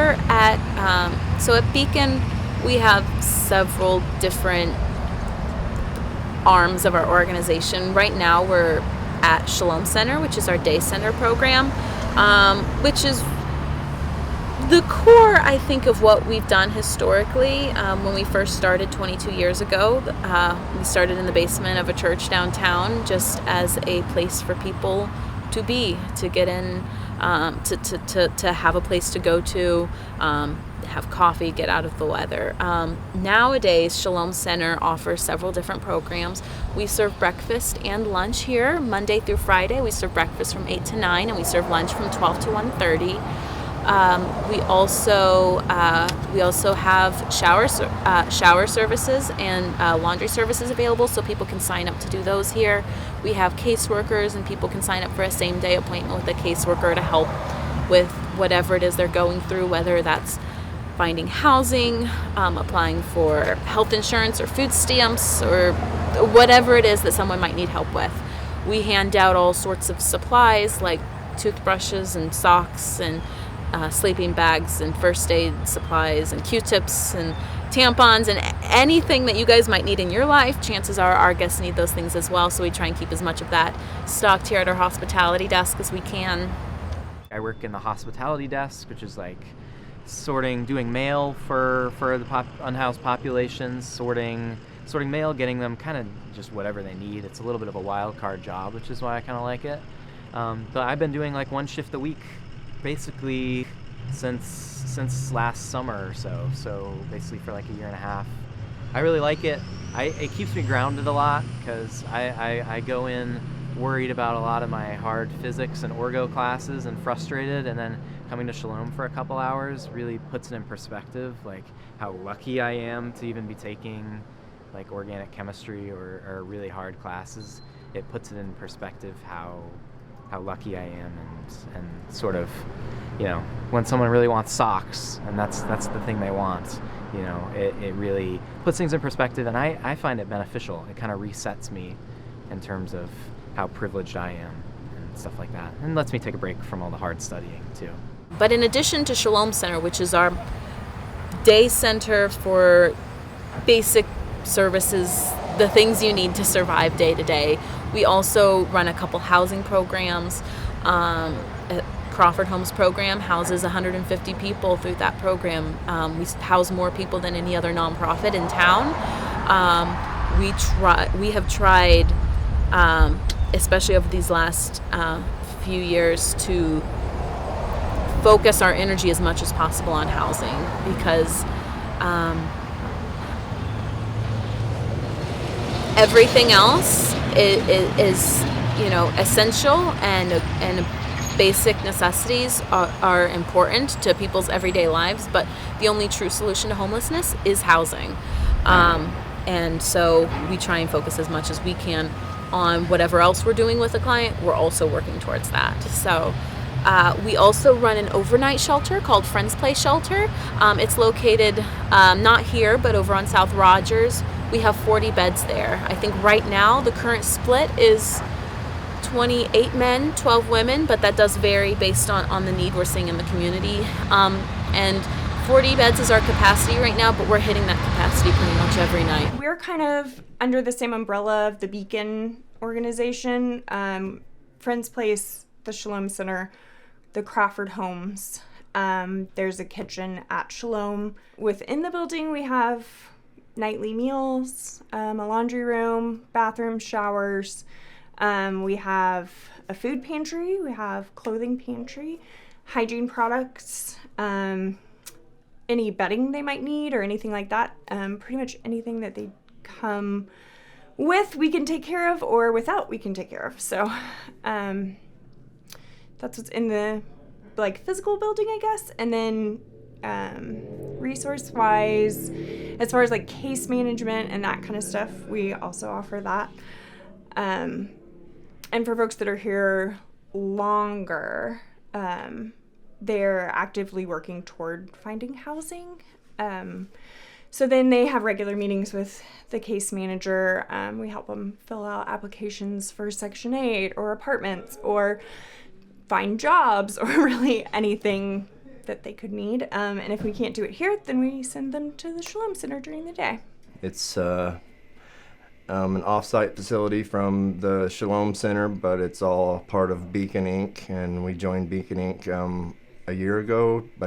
we're so at Beacon, we have several different arms of our organization. Right now, we're at Shalom Center, which is our day center program, which is the core, I think, of what we've done historically. When we first started 22 years ago, we started in the basement of a church downtown just as a place for people to be, to get in, to have a place to go to, have coffee, get out of the weather. Nowadays, Shalom Center offers several different programs. We serve breakfast and lunch here, Monday through Friday. We serve breakfast from 8 to 9, and we serve lunch from 12 to 1:30. We also have shower services and laundry services available, so people can sign up to do those here. We have caseworkers, and people can sign up for a same-day appointment with a caseworker to help with whatever it is they're going through, whether that's finding housing, applying for health insurance or food stamps, or whatever it is that someone might need help with. We hand out all sorts of supplies like toothbrushes and socks and sleeping bags and first aid supplies and Q-tips and tampons and anything that you guys might need in your life. Chances are our guests need those things as well, so we try and keep as much of that stocked here at our hospitality desk as we can. I work in the hospitality desk, which is like doing mail for the unhoused populations, sorting mail, getting them kind of just whatever they need. It's a little bit of a wild card job, which is why I kind of like it. But I've been doing like one shift a week basically since last summer or so basically for like a year and a half. I really like it. It keeps me grounded a lot because I go in worried about a lot of my hard physics and orgo classes and frustrated, and then coming to Shalom for a couple hours really puts it in perspective, like how lucky I am to even be taking like organic chemistry or really hard classes. It puts it in perspective how lucky I am, and sort of, when someone really wants socks, and that's the thing they want, it really puts things in perspective, and I find it beneficial. It kind of resets me in terms of how privileged I am and stuff like that, and lets me take a break from all the hard studying too. But in addition to Shalom Center, which is our day center for basic services, the things you need to survive day to day, we also run a couple housing programs. Crawford Homes program houses 150 people through that program. We house more people than any other nonprofit in town. We have tried, especially over these last few years, to focus our energy as much as possible on housing, because everything else is essential, and basic necessities are important to people's everyday lives, but the only true solution to homelessness is housing. And so we try and focus as much as we can on whatever else we're doing with a client. We're also working towards that. So we also run an overnight shelter called Friends Place Shelter. It's located not here, but over on South Rogers. We have 40 beds there. I think right now the current split is 28 men, 12 women, but that does vary based on the need we're seeing in the community. And 40 beds is our capacity right now, but we're hitting that capacity pretty much every night. We're kind of under the same umbrella of the Beacon organization, Friends Place, the Shalom Center, the Crawford Homes. There's a kitchen at Shalom. Within the building, we have nightly meals, a laundry room, bathroom, showers. We have a food pantry. We have clothing pantry, hygiene products, any bedding they might need or anything like that. Pretty much anything that they come with, we can take care of, or without, we can take care of. So that's what's in the physical building, I guess. And then resource-wise, as far as case management and that kind of stuff, we also offer that. And for folks that are here longer, they're actively working toward finding housing. So then they have regular meetings with the case manager. We help them fill out applications for Section 8 or apartments or find jobs or really anything that they could need. And if we can't do it here, then we send them to the Shalom Center during the day. It's an off-site facility from the Shalom Center, but it's all part of Beacon Inc. And we joined Beacon Inc. About a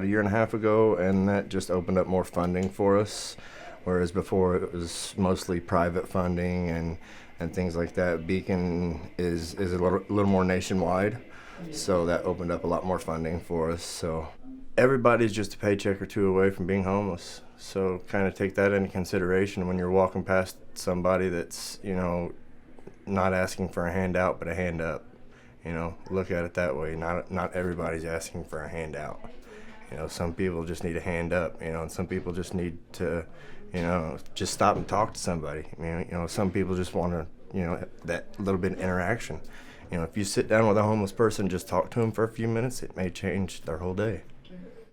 year and a half ago, and that just opened up more funding for us. Whereas before it was mostly private funding and things like that. Beacon is a little more nationwide, so that opened up a lot more funding for us. So everybody's just a paycheck or two away from being homeless. So kind of take that into consideration when you're walking past somebody that's, not asking for a handout but a hand up. Look at it that way. Not everybody's asking for a handout. Some people just need a hand up, and some people just need to, just stop and talk to somebody. Some people just want to, that little bit of interaction. If you sit down with a homeless person and just talk to them for a few minutes, it may change their whole day.